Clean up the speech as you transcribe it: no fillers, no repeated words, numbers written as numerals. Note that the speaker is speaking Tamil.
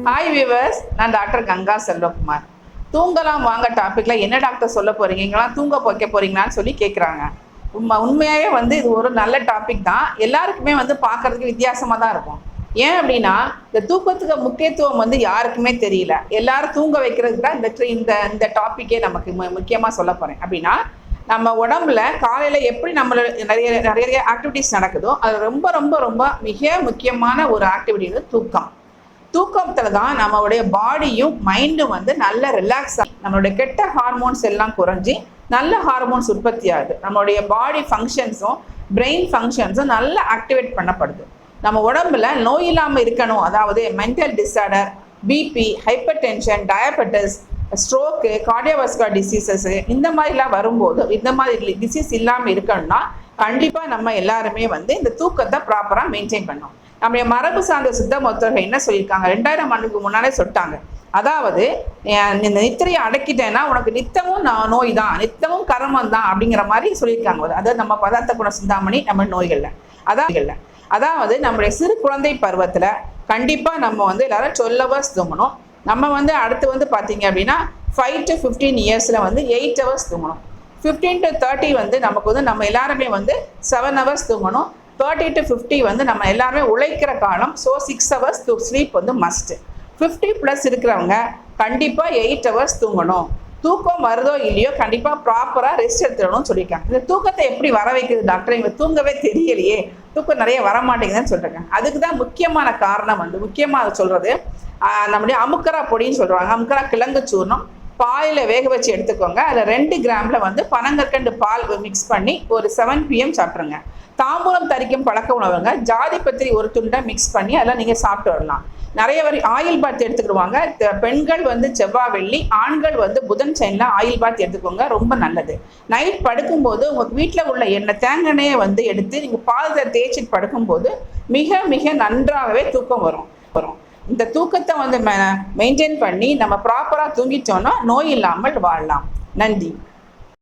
ஹாய் வியூவர்ஸ், நான் டாக்டர் கங்கா செல்வகுமார். தூங்கலாம் வாங்க டாப்பிக்கில் என்ன டாக்டர் சொல்ல போகிறீங்க, இங்கெல்லாம் தூங்க வைக்க போகிறீங்களான்னு சொல்லி கேட்குறாங்க. உண்மையாகவே இது ஒரு நல்ல டாபிக் தான். எல்லாருக்குமே பார்க்குறதுக்கு வித்தியாசமாக தான் இருக்கும். ஏன் அப்படின்னா, இந்த தூக்கத்துக்கு முக்கியத்துவம் யாருக்குமே தெரியல. எல்லாரும் தூங்க வைக்கிறதுக்கு தான் இந்த டாப்பிக்கே நமக்கு முக்கியமாக சொல்ல போகிறேன். அப்படின்னா, நம்ம உடம்புல காலையில் எப்படி நம்மள நிறைய நிறைய ஆக்டிவிட்டிஸ் நடக்குதோ, அது ரொம்ப ரொம்ப ரொம்ப மிக முக்கியமான ஒரு ஆக்டிவிட்டி தூக்கம். தூக்கத்தில் தான் நம்மளுடைய பாடியும் மைண்டும் நல்ல ரிலாக்ஸ் ஆகி நம்மளுடைய கெட்ட ஹார்மோன்ஸ் எல்லாம் குறைஞ்சி நல்ல ஹார்மோன்ஸ் உற்பத்தி ஆகுது. நம்மளுடைய பாடி ஃபங்க்ஷன்ஸும் பிரெயின் ஃபங்க்ஷன்ஸும் நல்லா ஆக்டிவேட் பண்ணப்படுது. நம்ம உடம்புல நோய் இல்லாமல் இருக்கணும், அதாவது mental disorder, BP, hypertension, diabetes, stroke, cardiovascular diseases இந்த மாதிரிலாம் வரும்போது, இந்த மாதிரி டிசீஸ் இல்லாமல் இருக்கணும்னா கண்டிப்பாக நம்ம எல்லாருமே இந்த தூக்கத்தை ப்ராப்பராக மெயின்டைன் பண்ணணும். நம்முடைய மரபு சார்ந்த சித்த மருத்துவர்கள் என்ன சொல்லியிருக்காங்க, 2000 ஆண்டுக்கு முன்னாலே சொல்லிட்டாங்க. அதாவது இந்த நித்திரையை அடக்கிட்டேன்னா உனக்கு நித்தமும் நோய் தான், நித்தமும் கர்மம் தான் அப்படிங்கிற மாதிரி சொல்லியிருக்காங்க. அதாவது நம்ம பதார்த்த குண சிந்தாமணி நம்ம நோய்கள்ல அதாவது நம்முடைய சிறு குழந்தை பருவத்தில் கண்டிப்பாக நம்ம எல்லாரும் 12 hours தூங்கணும். நம்ம அடுத்து பார்த்தீங்க அப்படின்னா 5 to 15 இயர்ஸில் 8 hours தூங்கணும். 15 to 30 நமக்கு நம்ம எல்லாருமே 7 hours தூங்கணும். 30 to 50 நம்ம எல்லாருமே உழைக்கிற காலம். So 6 hours sleep must. 50+ இருக்கிறவங்க கண்டிப்பாக 8 hours தூங்கணும். தூக்கம் வருதோ இல்லையோ கண்டிப்பாக ப்ராப்பராக ரெஸ்ட் எடுத்துடணும்னு சொல்லியிருக்காங்க. இந்த தூக்கத்தை எப்படி வர வைக்குது டாக்டர், இவங்க தூங்கவே தெரியலையே, தூக்கம் நிறைய வரமாட்டேங்குதுன்னு சொல்லியிருக்காங்க. அதுக்கு தான் முக்கியமான காரணம் முக்கியமாக சொல்கிறது நம்முடைய அமுக்கரா பொடின்னு சொல்கிறாங்க. அமுக்கரா கிழங்கு சூர்ணம் பாலில் வேக வச்சு எடுத்துக்கோங்க. அதில் 2 கிராமில் பனங்கற்கண்டு பால் மிக்ஸ் பண்ணி ஒரு 7 PM சாப்பிட்ருங்க. தாம்பூலம் தரிக்கும் பழக்க உணவுங்க, ஜாதி பத்திரி ஒரு துண்டை மிக்ஸ் பண்ணி அதெல்லாம் நீங்கள் சாப்பிட்டு வரலாம். நிறைய ஆயில் பாத் எடுத்துக்கிடுவாங்க. பெண்கள் செவ்வாய் வெள்ளி, ஆண்கள் புதன் சனியில் ஆயில் பாத் எடுத்துக்கோங்க, ரொம்ப நல்லது. நைட் படுக்கும்போது உங்கள் வீட்டில் உள்ள எண்ணெய் தேங்காய் எடுத்து நீங்கள் பாதத்தை தேய்ச்சிட்டு படுக்கும்போது மிக மிக நன்றாகவே தூக்கம் வரும். இந்த தூக்கத்தை மெயின்டைன் பண்ணி நம்ம ப்ராப்பராக தூங்கிட்டோன்னா நோய் இல்லாமல் வாழலாம். நன்றி.